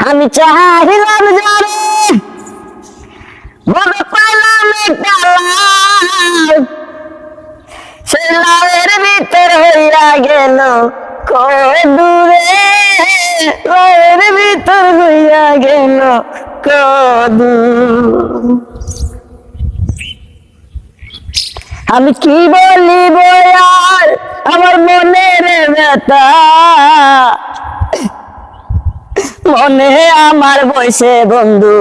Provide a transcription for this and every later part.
আমি চাহিলাম যারে বড় পাইলাম একটা লাল, সে লালের ভিতর হইয়া গেল কদূরে, লালের ভিতর হইয়া গেল কদূর। আমি কি বলিব আর আমার মনের ব্যথা, মনে আমার বইছে বন্ধু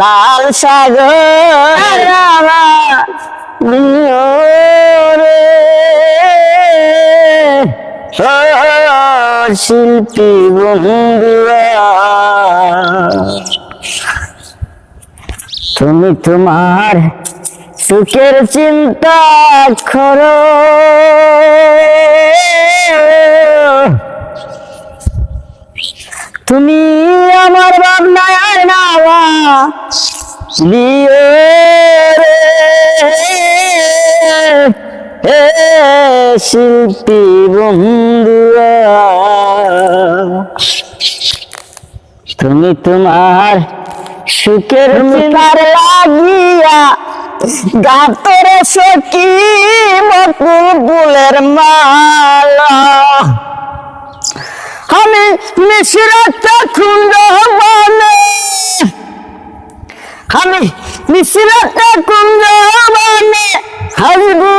লাল সাগর শিল্পী বন্ধুরা, তুমি তোমার সুখের চিন্তা করো, তুমি আমার ভাবনায় নাওয়া দিও রে শিল্পী বন্ধুরা। তুমি তোমার সুখের চিন্তার লাগিয়া গাতর সখী মকুল ফুলের মালা, আমি মিশ্রতা কুঞ্জ বনে, আমি মিশ্রতা কুঞ্জ বনে হাসবো